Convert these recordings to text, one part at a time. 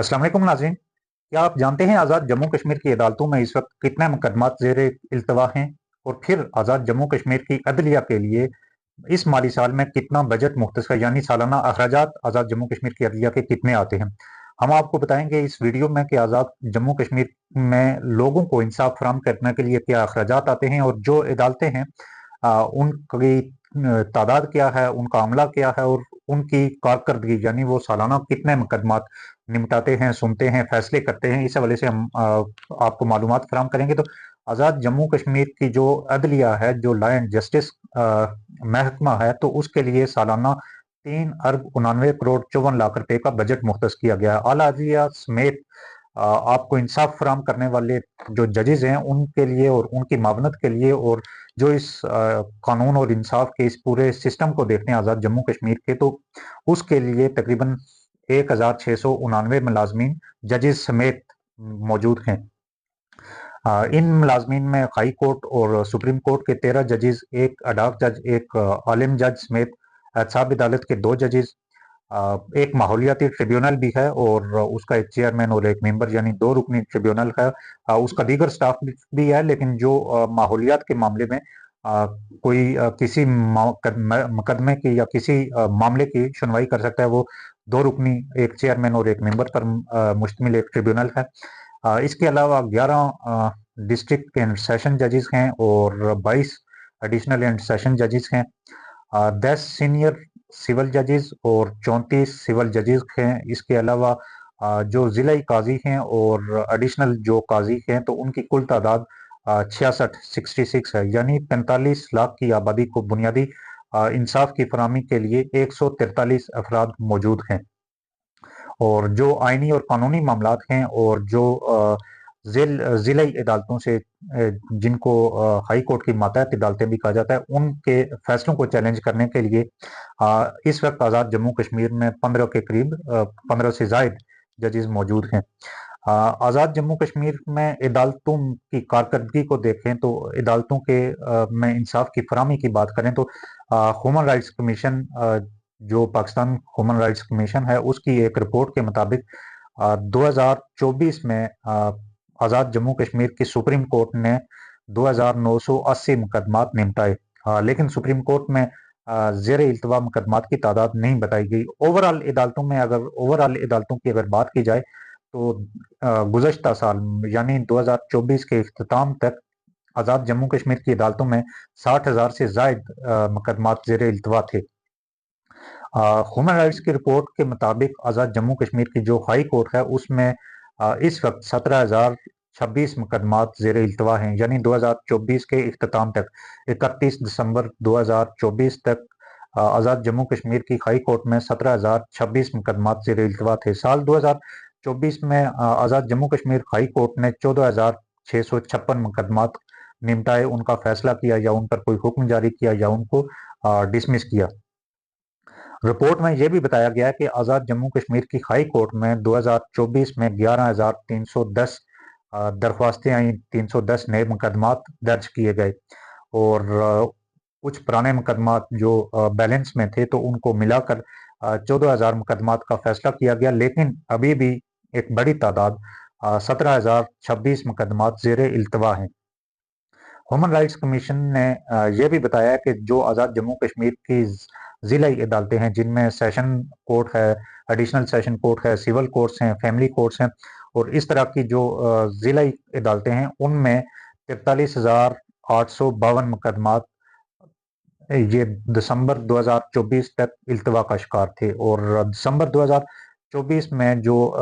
अस्सलाम वालेकुम नाज़रीन। क्या आप जानते हैं आज़ाद जम्मू कश्मीर की अदालतों में इस वक्त कितने मुकदमात ज़ेर इल्तवा हैं? और फिर आज़ाद जम्मू कश्मीर की अदलिया के लिए इस माली साल में कितना बजट मुख्तसर यानी सालाना अखराजात आज़ाद जम्मू कश्मीर की अदलिया के कितने आते हैं? हम आपको बताएंगे इस वीडियो में कि आज़ाद जम्मू कश्मीर में लोगों को इंसाफ फराहम करने के लिए क्या अखराजात आते हैं, और जो अदालतें हैं उनकी तादाद क्या है, उनका अमला क्या है, और उनकी कारकर्दगी यानी वो सालाना कितने मुकदमात निपटाते हैं, सुनते हैं, फैसले करते हैं। इस हवाले से हम आपको मालूमात फराहम करेंगे। तो आज़ाद जम्मू कश्मीर की जो अदलिया है, जो लॉ एंड जस्टिस महकमा है, तो उसके लिए सालाना 3 अरब 99 करोड़ 54 लाख रुपए का बजट मुख्तस किया गया है। आला अदलिया समेत आपको इंसाफ फराहम करने वाले जो जजेज हैं उनके लिए और उनकी मावनत के लिए, और जो इस कानून और इंसाफ के इस पूरे सिस्टम को देखते हैं आज़ाद जम्मू कश्मीर के, तो उसके लिए तकरीबन 1699 मुलाजमीन जजेस समेत मौजूद हैं। इन मुलाजमीन में हाई कोर्ट और सुप्रीम कोर्ट के 13 जजेस, एक अडाक जज, एक आलिम जज समेत एहतसाब अदालत के 2 जजेस, एक माहौलियाती ट्रिब्यूनल भी है और उसका एक चेयरमैन और एक मेंबर यानी 2 रुकनी ट्रिब्यूनल है। उसका दीगर स्टाफ भी है, लेकिन जो माहौलियात के मामले में कोई किसी मुकदमे की या किसी मामले की सुनवाई कर सकता है, वो 2 रुकनी, एक चेयरमैन और एक मेंबर पर मुश्तमिल एक ट्रिब्यूनल है। इसके अलावा 11 डिस्ट्रिक्ट एंड सेशन जजेस हैं और 22 एडिशनल एंड सेशन जजेस हैं। 10 सीनियर सिविल जजेस और 34 सिविल जजेस हैं। इसके अलावा जो ज़िलाई काजी हैं और एडिशनल जो काजी हैं, तो उनकी कुल तादाद 66 है, यानी 45 लाख की आबादी को बुनियादी इंसाफ की फराहमी के लिए 143 अफराद मौजूद हैं। और जो आइनी और कानूनी मामलात हैं और जो ज़िलाई अदालतों से जिनको हाई कोर्ट की मातहत अदालतें भी कहा जाता है, उनके फैसलों को चैलेंज करने के लिए इस वक्त आज़ाद जम्मू कश्मीर में 15 के करीब 15 से ज़ायद जजेस मौजूद हैं। आज़ाद जम्मू कश्मीर में अदालतों की कारकर्दगी को देखें तो अदालतों के में इंसाफ की फराहमी की बात करें तो ह्यूमन राइट्स कमीशन, जो पाकिस्तान ह्यूमन राइट्स कमीशन है, उसकी एक रिपोर्ट के मुताबिक 2024 में आज़ाद जम्मू कश्मीर की सुप्रीम कोर्ट ने 2980 मुकदमात निपटाए, लेकिन सुप्रीम कोर्ट में ज़ेर इल्तवा मुकदमात की तादाद नहीं बताई गई। ओवरऑल अदालतों की अगर बात की जाए तो गुज़श्ता साल यानी 2024 के इख्तिताम तक आज़ाद जम्मू कश्मीर की अदालतों में 60,000 से ज़ायद मुकदमात ज़ेर इल्तवा थे। ह्यूमन राइट्स की रिपोर्ट के मुताबिक आज़ाद जम्मू कश्मीर की जो हाई कोर्ट है उसमें इस वक्त 17,026 मुकदमात ज़ेर इल्तवा हैं, यानी 2024 के इख्तिताम तक 31 दिसंबर 2024 तक आज़ाद जम्मू कश्मीर की हाई कोर्ट में 17,026 मुकदमात ज़ेर इल्तवा थे। साल 2024 में आज़ाद जम्मू कश्मीर हाई कोर्ट ने 14,656 मुकदमात निपटाए, उनका फैसला किया या उन पर कोई हुक्म जारी किया या उनको डिसमिस किया। रिपोर्ट में यह भी बताया गया है कि आज़ाद जम्मू कश्मीर की हाई कोर्ट में 2024 में 11,310 दरख्वास्तें आई, 310 नए मुकदमात दर्ज किए गए, और कुछ पुराने मुकदमात जो बैलेंस में थे तो उनको मिलाकर 14,000 मुकदमात का फैसला किया गया, लेकिन अभी भी एक बड़ी तादाद 17,026 मुकदमात ज़ेर इल्तवा हैं। ह्यूमन राइट्स कमीशन ने यह भी बताया कि जो आज़ाद जम्मू कश्मीर की ज़िलाई अदालतें हैं, जिनमें सेशन कोर्ट है, एडिशनल सेशन कोर्ट है, सिविल कोर्ट्स हैं, फैमिली कोर्ट्स हैं, और इस तरह की जो ज़िलाई अदालतें हैं, उनमें 43,852 मुकदमात ये दिसंबर 2024 तक इल्तवा का शिकार थे, और दिसंबर 2024 में जो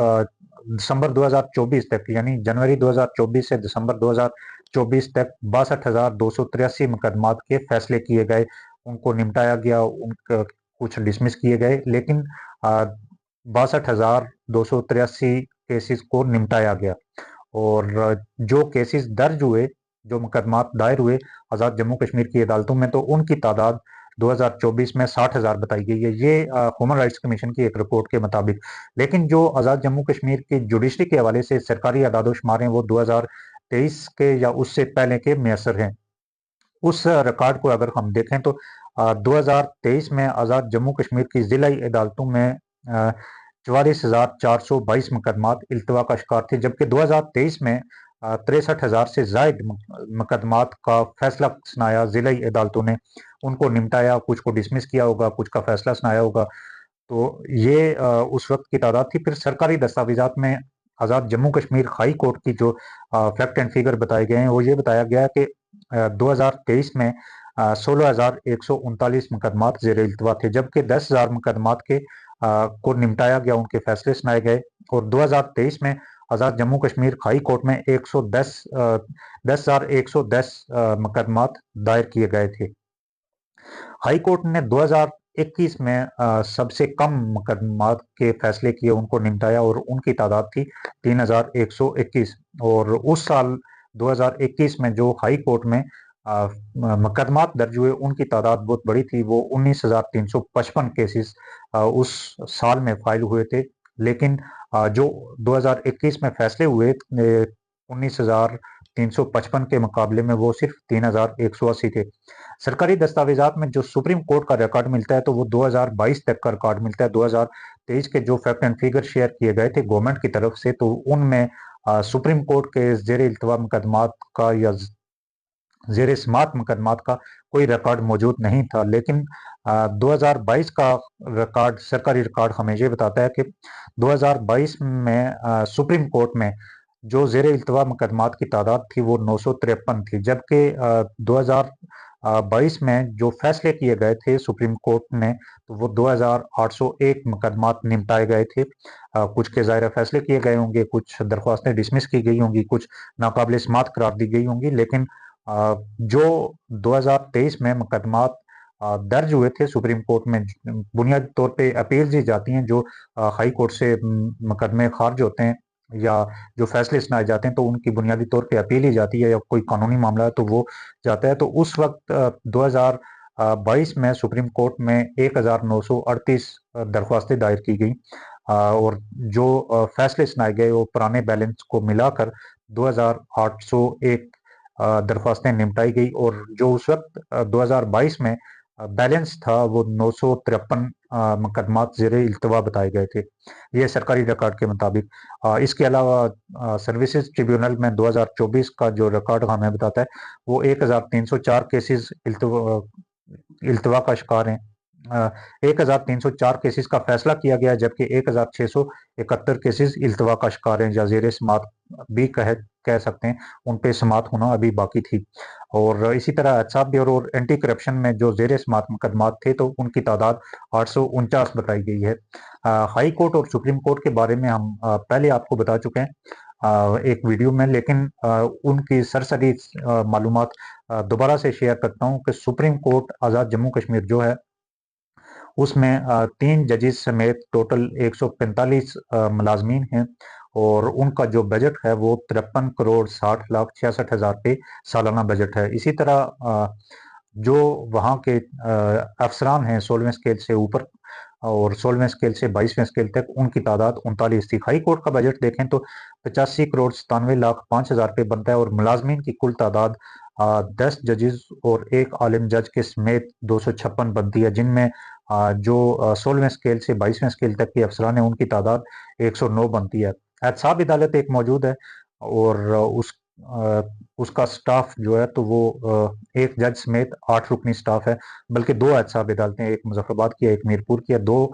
दिसंबर 2024 तक यानी जनवरी 2024 से दिसंबर 2024 तक 62,283 मुकदमात के फैसले किए गए, उनको निपटाया गया, उनका कुछ डिसमिस किए गए, लेकिन 62,283 केसेस को निपटाया गया। और जो केसेस दर्ज हुए, जो मुकदमात दायर हुए आज़ाद जम्मू कश्मीर की अदालतों में, तो उनकी तादाद 2024 में 60,000 बताई गई है। ये ह्यूमन राइट्स कमीशन की एक रिपोर्ट के मुताबिक। लेकिन जो आज़ाद जम्मू कश्मीर की जुडिशरी के हवाले से सरकारी अदाद-ओ-शुमार हैं, वो 2023 के या उससे पहले के मुयस्सर हैं। उस रिकॉर्ड को अगर हम देखें तो 2023 में आज़ाद जम्मू कश्मीर की ज़िलाई अदालतों में 44,422 मुकदमात इल्तवा का शिकार थे, जबकि 2023 में 63,000 से जायद मुकदमात का फैसला सुनाया ज़िली अदालतों ने, उनको निपटाया, कुछ को डिसमिस किया होगा, कुछ का फैसला सुनाया होगा। तो ये उस वक्त की तादाद थी। फिर सरकारी दस्तावेजात में आज़ाद जम्मू कश्मीर हाई कोर्ट की जो फैक्ट एंड फिगर बताए गए हैं, वो ये बताया गया है कि 2023 में 16,139 मुकदमात ज़ेर इल्तवा थे, जबकि 10,000 मुकदमात को निपटाया गया, उनके फैसले सुनाए गए। और 2023 में आज़ाद जम्मू कश्मीर हाई कोर्ट में 10,110 मुकदमात दायर किए गए थे। हाई कोर्ट ने 2021 में सबसे कम मुकदमात के फैसले किए, उनको निपटाया, और उनकी तादाद थी 3,121। और उस साल 2021 में जो हाई कोर्ट में मुकदमात दर्ज हुए, उनकी तादाद बहुत बड़ी थी, वो 19,355 केसेस उस साल में फाइल हुए थे। लेकिन जो 2021 में फैसले हुए 19,355 के मुकाबले में वो सिर्फ 3,180 थे। सरकारी दस्तावेजात में जो सुप्रीम कोर्ट का रिकॉर्ड मिलता है, तो वो 2022 तक का रिकॉर्ड मिलता है। 2023 के जो फैक्ट एंड फिगर शेयर किए गए थे गवर्नमेंट की तरफ से, तो उनमें सुप्रीम कोर्ट के ज़ेर इल्तवा मुकदमात का या ज़ेर समाअत मुकदमात का कोई रिकॉर्ड मौजूद नहीं था। लेकिन 2022 का रिकॉर्ड, सरकारी रिकॉर्ड हमें ये बताता है कि 2022 में सुप्रीम कोर्ट में जो ज़ेर इल्तवा मुकदमात की तादाद थी वो 953 थी, जबकि 2022 में जो फैसले किए गए थे सुप्रीम कोर्ट ने, तो वो 2,801 मुकदमात निपटाए गए थे। कुछ के ज़ाहिर फैसले किए गए होंगे, कुछ दरख्वास्तें डिसमिस की गई होंगी, कुछ नाकाबिल समाअत करार दी गई होंगी। लेकिन जो 2023 में मुकदमात दर्ज हुए थे सुप्रीम कोर्ट में, बुनियादी तौर पे अपील दी जाती हैं, जो हाई कोर्ट से मुकदमे खारिज होते हैं या जो फैसले सुनाए जाते हैं, तो उनकी बुनियादी तौर पे अपील ही जाती है, या कोई कानूनी मामला है तो वो जाता है। तो उस वक्त 2022 में सुप्रीम कोर्ट में 1,938 दरख्वास्तें दायर की गई, और जो फैसले सुनाए गए वो पुराने बैलेंस को मिलाकर 2,801 दरख्वास्तें निपटाई गई, और जो उस वक्त 2022 में बैलेंस था वो 953 मुकदमात ज़ेर इल्तवा बताए गए थे, ये सरकारी रिकॉर्ड के मुताबिक। इसके अलावा सर्विसेज ट्रिब्यूनल में 2024 का जो रिकॉर्ड हमें बताता है, वो 1,304 केसेस इल्तवा का शिकार हैं। 1,304 केसेस का फैसला किया गया, जबकि 1,671 केसेस इल्तवा का शिकार हैं, या ज़ेर समाअत भी कह सकते हैं, उन पे समाअत होना अभी बाकी थी। और इसी तरह एहतसाब ब्यूरो और एंटी करप्शन में जो ज़ेर समाअत मुकदमात थे, तो उनकी तादाद 849 बताई गई है। हाई कोर्ट और सुप्रीम कोर्ट के बारे में हम पहले आपको बता चुके हैं एक वीडियो में, लेकिन उनकी सरसरी मालूमात दोबारा से शेयर करता हूँ कि सुप्रीम कोर्ट आज़ाद जम्मू कश्मीर जो है, उसमें 3 जजेस समेत टोटल 145 मुलाजमीन हैं, और उनका जो बजट है वो 53,60,66,000 पे सालाना बजट है। इसी तरह जो वहाँ के अफसरान हैं 16वें स्केल से ऊपर और 16वें स्केल से 22वें स्केल तक, उनकी तादाद 39 थी। हाई कोर्ट का बजट देखें तो 85,97,05,000 पे बनता है, और मुलाजमीन की कुल तादाद 10 जजेस और 1 आलिम जज के समेत 256 बनती है, जिनमें जो 16वें स्केल से 22वें स्केल तक के अफसरान हैं, उनकी तादाद 109 बनती है। एहतसाब अदालत एक मौजूद है, और उसका स्टाफ जो है, तो वो एक जज समेत 8 रुकनी स्टाफ है, बल्कि 2 एहतसाब अदालतें, एक मुजफ्फराबाद की, एक मीरपुर की है। 2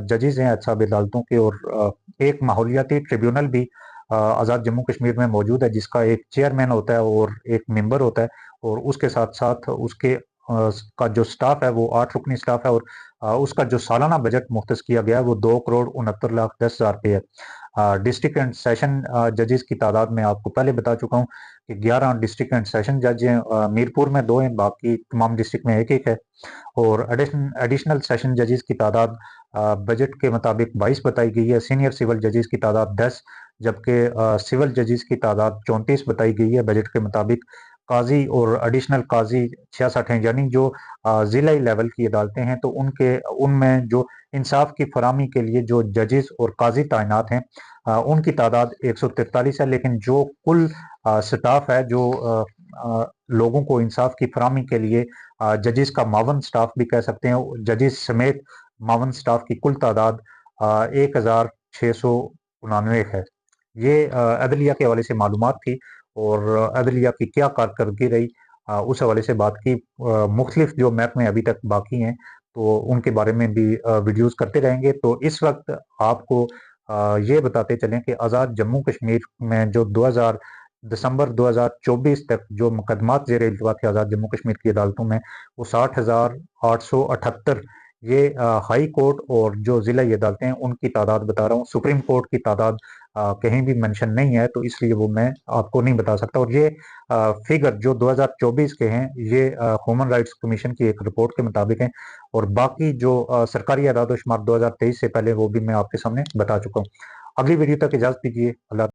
जजेस हैं एहतसाब अदालतों के, और एक माहौलियाती ट्रिब्यूनल भी आज़ाद जम्मू कश्मीर में मौजूद है, जिसका एक चेयरमैन होता है और एक मेंबर होता है, और उसके साथ साथ उसके का जो स्टाफ है वो 8 रुकनी स्टाफ है, और उसका जो सालाना बजट मुख्तस किया गया है वो 2,69,10,00,000 पे है। डिस्ट्रिक्ट एंड सेशन जजेस की तादाद में आपको पहले बता चुका हूँ कि 11 डिस्ट्रिक्ट एंड सेशन जज हैं, मीरपुर में 2 हैं, बाकी तमाम डिस्ट्रिक्ट में एक है। और एडिशनल सेशन जजेस की तादाद बजट के मुताबिक 22 बताई गई है। सीनियर सिविल जजेस की तादाद 10, जबकि सिविल जजेस की तादाद 34 बताई गई है बजट के मुताबिक। काजी और एडिशनल काजी 66 हैं, यानी जो ज़िला लेवल की अदालतें हैं, तो उनमें जो इंसाफ की फराहमी के लिए जो जजेस और काजी तैनात हैं, उनकी तादाद 143 है। लेकिन जो कुल स्टाफ है, जो लोगों को इंसाफ की फराहमी के लिए जजेस का मावन स्टाफ भी कह सकते हैं, जजेस समेत मावन स्टाफ की कुल तादाद 1699 ہے۔ یہ عدلیہ کے حوالے سے معلومات تھی، اور عدلیہ کی کیا کارکردگی رہی اس حوالے سے بات کی۔ مختلف جو محکمے ابھی تک باقی ہیں تو ان کے بارے میں بھی ویڈیوز کرتے رہیں گے۔ تو اس وقت آپ کو یہ بتاتے چلیں کہ آزاد جموں کشمیر میں جو دسمبر 2024 تک جو مقدمات زیر التوا تھے آزاد جموں کشمیر کی عدالتوں میں، وہ 60,878 یہ ہائی کورٹ اور جو ضلعی عدالتیں ہیں ان کی تعداد بتا رہا ہوں۔ سپریم کورٹ کی تعداد کہیں بھی منشن نہیں ہے، تو اس لیے وہ میں آپ کو نہیں بتا سکتا۔ اور یہ فگر جو 2024 کے ہیں یہ ہیومن رائٹس کمیشن کی ایک رپورٹ کے مطابق ہیں، اور باقی جو سرکاری اعداد و شمار 2023 سے پہلے وہ بھی میں آپ کے سامنے بتا چکا ہوں۔ اگلی ویڈیو تک اجازت دیجیے، اللہ